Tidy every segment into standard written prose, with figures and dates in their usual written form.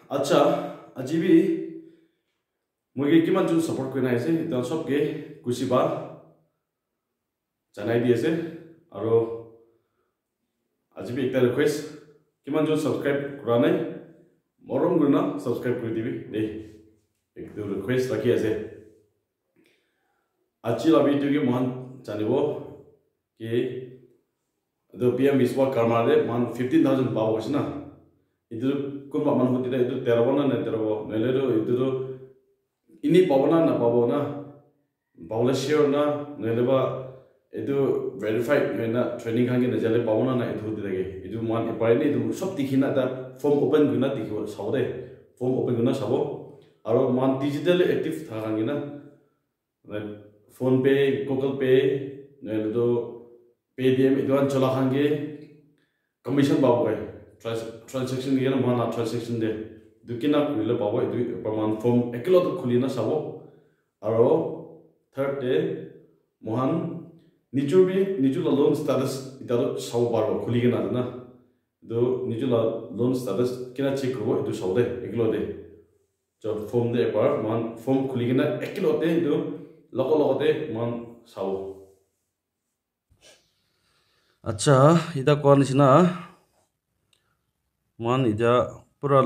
আচ্ছা আজি বি মই কিমান জন সাপোৰ্ট কৰি নাইছে তেওঁ সবকে কুছিবা জানাই দি আছে আৰু আজি বি একটা ৰিকোয়েস্ট কিমান জন সাবস্ক্ৰাইব কৰা নাই মৰম গুনা সাবস্ক্ৰাইব কৰি দিবি দেই একটু ৰিকোয়েস্ট ৰাখি আছে আজি লাবি তুকে মহান জানিব কি the PM Vishwakarma de man 15,000 পাব কৈছে না ইটো কোনবা মানুহ দিলে ইটো 13 না 13 নলেৰো ইটো ইনি পাব না পাব না পাবলে শিওর না নলেবা ইটো ভেরিফাইড না ট্রেনিং খাঙ্গে নজালে পাব না ইটো দিলে ইটো মান এপাইনি ইটো সব দেখিনা তা ফর্ম ওপেন গুনা দেখিব চাব দে ফর্ম ওপেন গুনা চাব আৰু মান ডিজিটালি এক্টিভ থাকাঙ্গে না ফোন পে গুগল পে নলেতো Paytm itu kan celah hange commission bawa kai transaction dia na mana transaction deh dukin nak kuila bawa itu perman form ekilo tu kulina sabo aro third day mohan niju la loan status itu sabo baro kuli kena na itu niju la loan status kena check kuro itu sabo deh ekilo deh jod form deh par mohan form kuli kena ekilo deh itu loko deh mohan sabo আচ্ছা এটা কোৱা নিচিনা মান এটা পুৰা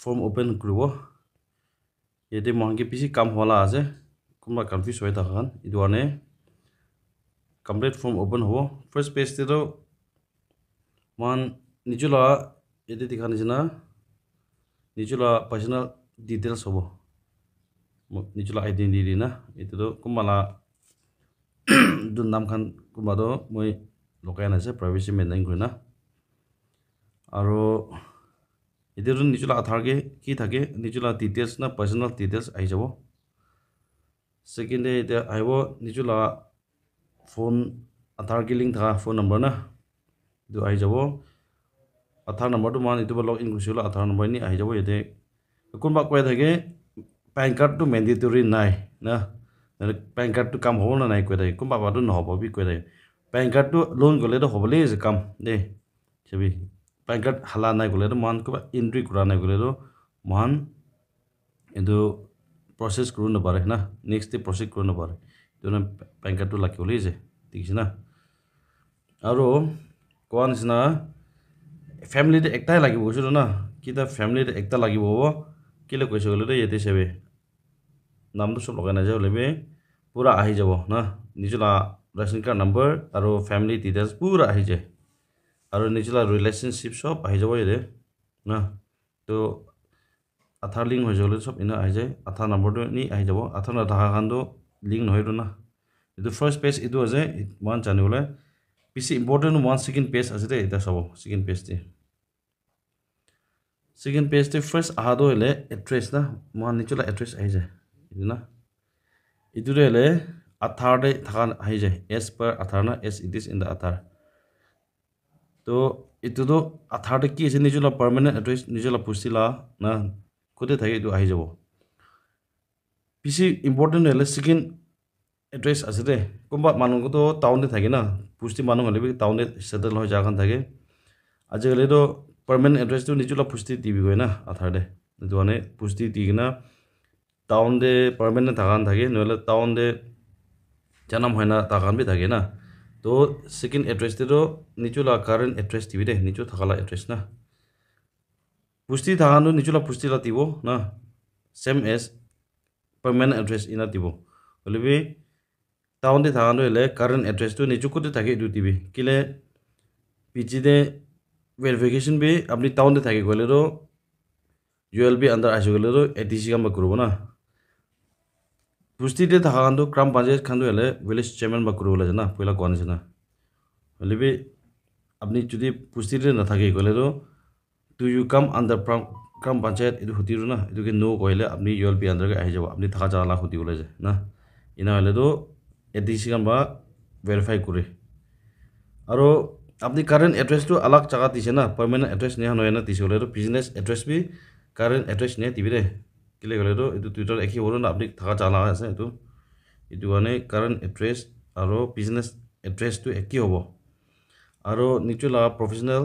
form open কৰিব এতে মহাকে পিছি কাম হলা আছে কোনবা কনফিউজ হৈ থাকান ইটো আনে কমপ্লিট ফৰ্ম ওপেন হ'ব ফাৰ্স্ট পেজ তে মান নিজুলা এতে দেখা নিচিনা নিজুলা পাৰ্সোনাল ডিটেইলছ হ'ব নিজুলা আইডেন্টিটি না এটো কোনবালা দুন নাম খান কোনবাটো মই লকাই আছে প্ৰাইভেচি মেইনটেইন কৰি না আৰু এতিয়াটো নিজুলা আধাৰকে কি থাকে নিজুলা ডিটেইলছ না পাৰ্সোনাল ডিটেইলছ আহি যাব সেকেন্ডে এটা আহিব নিজুলা ফোন আধাৰ কি লিংক থকা ফোন নম্বৰ না ಇದು আহি যাব আধাৰ নম্বৰটো মান ইটো লগ ইন কৰিছিল আধাৰ নম্বৰ নি আহি যাব এতে কোনবা কৈ থাকে পেন কাৰ্ডটো মেন্ডেটৰি নাই না পেন কাৰ্ডটো কাম হ'ব না নাই কৈ থাকে কোনবা বাটো নহব বি কৈ থাকে पैन कार्ड तो लोन गले तो हबले जे काम दे छबि पैन कार्ड हला नाय गले तो मान को एंट्री करा नाय गले तो मान एदो प्रोसेस करू न पारे ना नेक्स्ट डे प्रोसेस करू न पारे तो ना पैन कार्ड तो लाके गले जे ठीक छै ना आरो कोन सिना फैमिली दे एकटा লাগিব বুঝছো না কিটা फैमिली दे एकटा লাগিব কিলে কইছে গলে তো এতে সেবে নামটো সব লগাই না যাও লেবে পুরা আহি যাব না নিজলা রেশন কার্ড নাম্বার আৰু ফ্যামিলি ডিটেইলস পুৰা আহি যায় আৰু নিজলা ৰিলেশনশিপ সব আহি যাব এতে না তো আধাৰ লিংক হৈ গলে সব ইনা আহি যায় আধাৰ নম্বৰটো নি আহি যাব আধাৰ না থাকা খানটো লিংক নহয়টো না এটো ফার্স্ট পেজ ইটো আছে মান জানিবলে পিছে ইম্পর্টেন্ট ওয়ান সেকেন্ড পেজ আছে দে এটা সব সেকেন্ড পেজ তে ফার্স্ট আহাদো হলে এড্রেস না মান নিজলা এড্রেস আহি যায় ইটো না ইটো হলে आधार दे थान आइ जाय एस पर आधार ना S it is in the Aadhaar तो इतो तो आधार दे की निजुला परमानेंट एड्रेस निजुला पुस्तिला ना कोते थाके इतो आइ जाबो पिसि इम्पोर्टेन्ट हले सेकेंड एड्रेस আছে দে কোনবা মানুহ তো টাউন দে থাকে না পুষ্টি মানুহ হলে টাউন দে সেটেল হৈ জাগান থাকে আজিকালি তো পার্মানেন্ট এড্রেস তো নিजुला পুষ্টি দিবি গয় না আধার দে তো মানে পুষ্টি দিগনা টাউন দে পার্মানেন্ট থাকান থাকে নহলে টাউন দে जन्म होना ताकान भी থাকে না তো সেকেন্ড এড্রেস তো নিজুলা কারেন্ট এড্রেস দিবি দে নিজু থাকালা এড্রেস না পুষ্টি থাকানো নিজুলা পুষ্টিলা দিব না সেম এজ পার্মানেন্ট এড্রেস ইনা দিব বলিবি টাউন দে থাকানো হলে কারেন্ট এড্রেস তো নিজু কোতে থাকে ইদু দিবি কিলে পিজি দে ভেরিফিকেশন বি আপনি টাউন দে থাকে গলে তো ইউএলবি আন্ডার আসে গলে তো এডিসি কাম করব না पुष्टि दे थाकान तो ग्राम पंचायत खान हले विलेज चेयरमैन बा करू बोले ना पहिला कोन छै ना हले बे अपनी जुदी पुष्टि दे न थाके गले तो डू यू कम अंडर ग्राम पंचायत इदु हतिरु ना इदु के नो कइले अपनी यूएल बी अंडर के आइ जाबो अपनी थाका जाला हति बोले जे ना इना हले तो एडीसी काम बा वेरीफाई करे आरो अपनी करेंट एड्रेस तो अलग जगह दिसे ना परमानेंट एड्रेस ने हनय ना दिसे बोले तो बिजनेस एड्रेस भी करेंट एड्रेस ने दिबि दे किले गले तो इतो ट्विटर एकी होरो ना अपनी थाका जाला আছে इतो गाने करंट एड्रेस आरो बिजनेस एड्रेस तो एकी होबो आरो निचुला प्रोफेशनल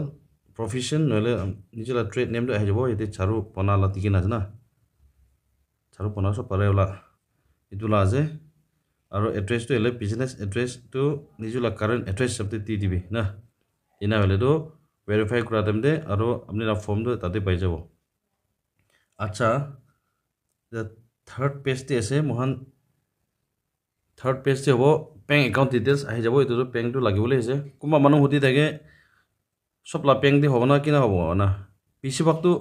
profession নহলে নিজলা trade name টো আহি যাব এতে চাৰু পনালা তিকি না জানা চাৰু পনা সব পাৰে ওলা ইতুলা আছে আৰু এড্ৰেছ টো এলে বিজনেছ এড্ৰেছ টো নিজলা কাৰেন্ট এড্ৰেছ সবতে দি দিবি না ইনা হলে তো ভেৰিফাই কৰা টাইমতে আৰু আপুনি না ফৰ্ম টো তাতে পাই যাব আচ্ছা the third page তে আছে মহান third page তে হ'ব bank account details আহি যাব এটো bank টো লাগিবলৈ আছে কোনবা মানুহ হতি থাকে সব লা bank দি হ'ব না কি না হ'ব না বেছিভাগটো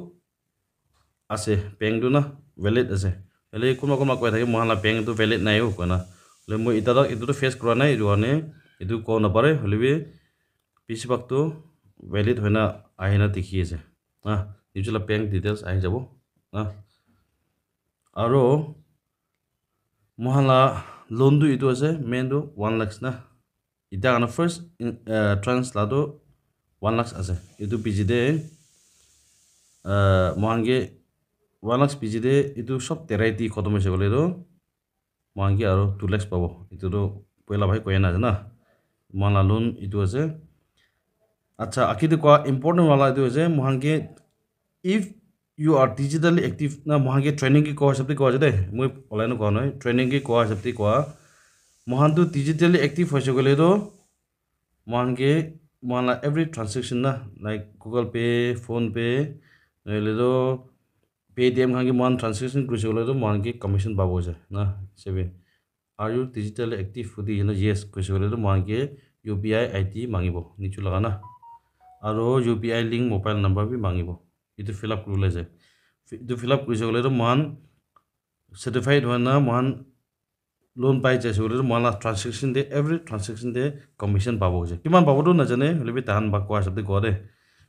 আছে bank টো না valid আছে হলে কোনবা কৈ থাকে মহান লা bank টো valid নাই হ'ব না হলে মই এটো ফেস কৰা নাই এটো মানে এটো কো না পারে হলে বেছিভাগটো valid হয় না আহি না দেখি আছে না নিজলা bank details আহি যাব না আৰু মহালা লোন টো ইটো আছে মেইন টো 1 লাখ না ইটা আনা ফার্স্ট ট্রান্স লাটো 1 লাখ আছে ইটো পিজিদে মহানগে 1 লাখ পিজিদে ইটো সব তেরাইতি খতম হইছে গলে তো মহানগে আৰু 2 লাখ পাবো ইটো তো পয়লা ভাই কয় না জানা মহালা লোন ইটো আছে আচ্ছা আকিতে কোয়া ইম্পর্টেন্ট वाला ইটো আছে মহানগে if you are digitally active na mohange training ki koha sabti koha jade moi online ko noi training ki koha sabti koha mohan tu digitally active hoise gole do mohange mohala every transaction na like google pay phone pay nele do paytm khange mohan transaction krise gole do mohange commission pabo je na sebe are you digitally active fudi yes krise gole do mohange upi id mangibo nichu laga na aro upi link mobile number bi mangibo itu fill up করলে যায় itu fill up কৰিছে গলে তো মান certified হয় না মান loan পাই যাইছে গলে তো মান ট্রান্সাকশন দে এভরি ট্রান্সাকশন দে কমিশন পাবো যে কিমান পাবো তো নাজানে হলে বি তাহান বা কোৱা শব্দ কৰে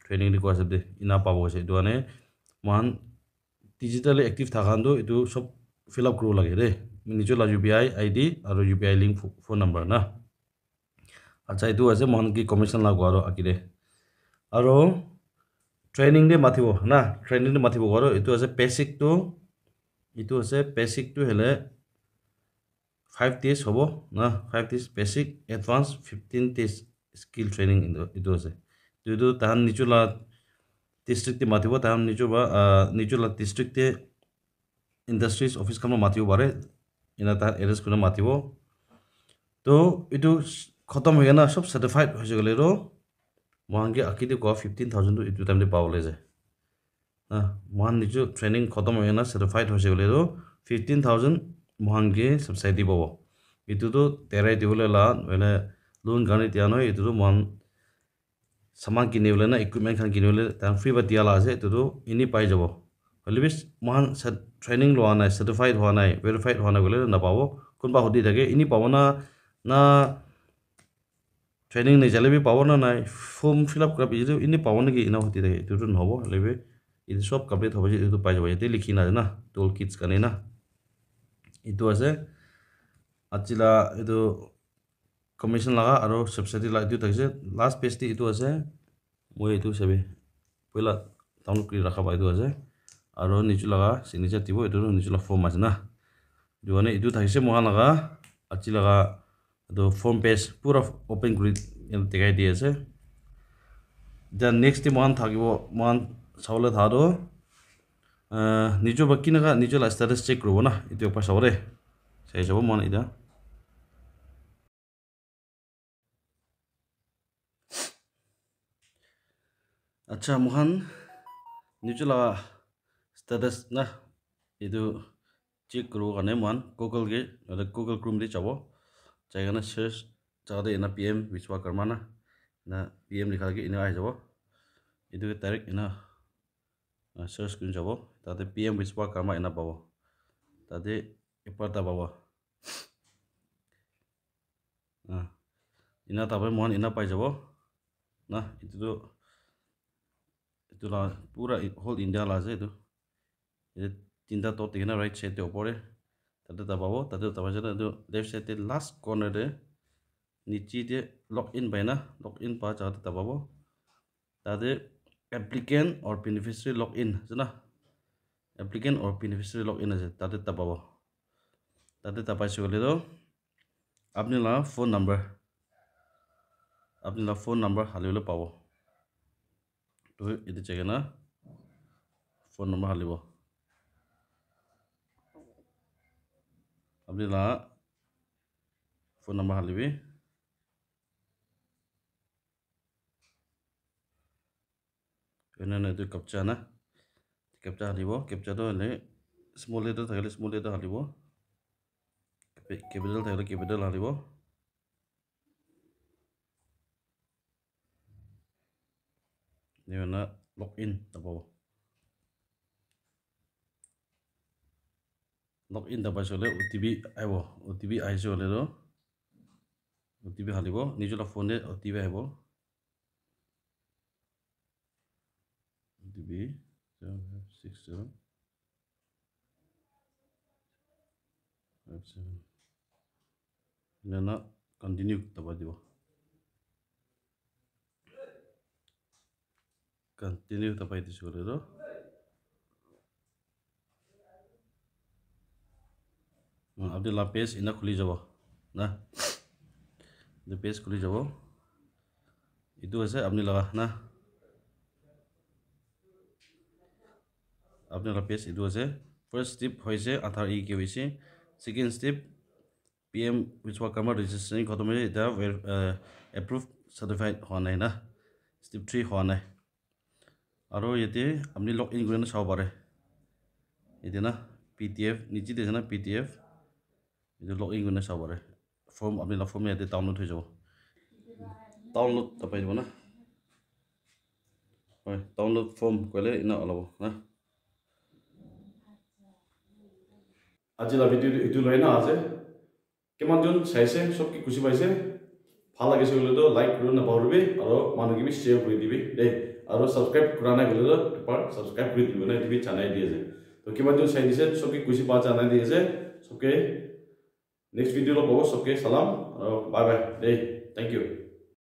ট্ৰেনিং দি কোৱা শব্দ ইনা পাবো যে itu মানে মান ডিজিটালি অ্যাক্টিভ থাকাndo itu সব fill up কৰিব লাগে দে নিজৰ ইউপিআই আইডি আৰু ইউপিআই লিংক ফোন নাম্বাৰ না আচ্ছা itu আছে মান কি কমিশন লাগো আৰু আকিৰে আৰু training de mathibo na training de mathibo goro itu ase basic to hele 5 days hobo na 5 days basic advanced 15 days skill training itu ase itu tahan nichula district de mathibo tahan nichula district de industries office kam mathibo bare ina ta address kuna mathibo to itu khatam hoye na sob certified hoise gole ro mohange akide ko 15000 to itu time de pawle je mohan nijo training khatam hoye na certified hoise gole ro 15000 mohange subsidy pabo itu to terai dibole la wele loan gani tiano itu to mohan saman kinebole na equipment khan kinebole tan free ba diala ase itu to ini pai jabo hole bis mohan training lo ana certified ho na verified ho na gole na pabo kunba hodi thake ini pabo na training ne jale bi pawo na nai form fill up kra bi je ini pawo na ki ina hoti de itu no hobo lebe itu sob complete hobo je itu pai jabo ete likhi na na tool kits kane na itu ase achila itu commission laga aro subsidy la itu thakse last page ti itu ase moi itu sebe pela download kri rakha ba itu ase aro nichu laga signature tibo itu nichu la form ase na duane itu thakse moha laga achila laga the form page pura open grid in the idea is the next month thagibo month sawle thado nijo bakki naga nijo la status check robo na itu pa sawre sai jabo mon ida acha mohan nijo la status na itu check ro gane mon google ge google chrome de chabo जाएगा ना search चाहते इना PM Vishwakarma ना PM लिखा के इना आ जाबो इदु direct इना सर्च कर जाबो ताते पीएम विश्वकर्मा इना पाबो ताते इपाता पाबो इना ताबे मोहन इना पाइ जाबो ना इदु ला पूरा होल इंडिया ला जे इदु तीनटा तो तिना राइट साइड ते ऊपर tade tababo tade tabajana do left side te last corner de nichi de login baina login pa cha tababo tade applicant or beneficiary login jana applicant or beneficiary login ase tade tababo tade tapai chole do apni la phone number halile pabo তো এতে check না phone নম্বর হালিব আপনি লা phone নম্বর হালিবি এনে এটো captcha না captcha হালিব ক্যাপচাটো এনে স্মল লেটার থাকলে স্মল লেটার হালিব ক্যাপিটাল থাকলে ক্যাপিটাল হালিব নিবেনা লগ ইন দাবাব লগ ইন দাবাই চলে ওটিপি আইব ওটিপি আইছে হলে তো ওটিপি হালিব নিজলা ফোনে ওটিপি আইব ওটিপি 767 57 না কন্টিনিউ দাবাই দিব কন্টিনিউ দাবাই দিছো হলে তো আপনি লা পেজ ইনা খুলি যাব না the পেজ খুলি যাব ইটো আছে আপনি লাগা না আপনার পেজ ইটো আছে ফার্স্ট স্টেপ হইছে Aadhaar e KYC second step PM Vishwakarma registration খতম হয়ে এটা এপ্রুভ সার্টিফাইড হওয়া নাই না স্টেপ 3 হওয়া নাই আর এতে আপনি লগ ইন করে চাব পারে এতে না পিডিএফ নিচে দিয়েছে না পিডিএফ এটা লগ ইন করে চাব পারে ফর্ম আপনি ফর্ম এতে ডাউনলোড হয়ে যাব ডাউনলোড পাই যাব না হয় ডাউনলোড ফর্ম কইলে ইনা ওলাব না আজিলা ভিডিও ইটো লৈ না আছে কিমানজন চাইছে সব কি খুশি পাইছে ভাল লাগিছে বলে তো লাইক করে না পাহরবি আর মানুষকে বি শেয়ার করে দিবি দেই আর সাবস্ক্রাইব করা নাই বলে তো একবার সাবস্ক্রাইব করে দিবি না টিভি জানাই দিয়েছে তো কিমানজন চাই দিছে সব কি খুশি পা জানাই দিয়েছে সবকে নেক্সট ভিডিও পাবো সবকে সালাম আর বাই বাই দেই থ্যাংক ইউ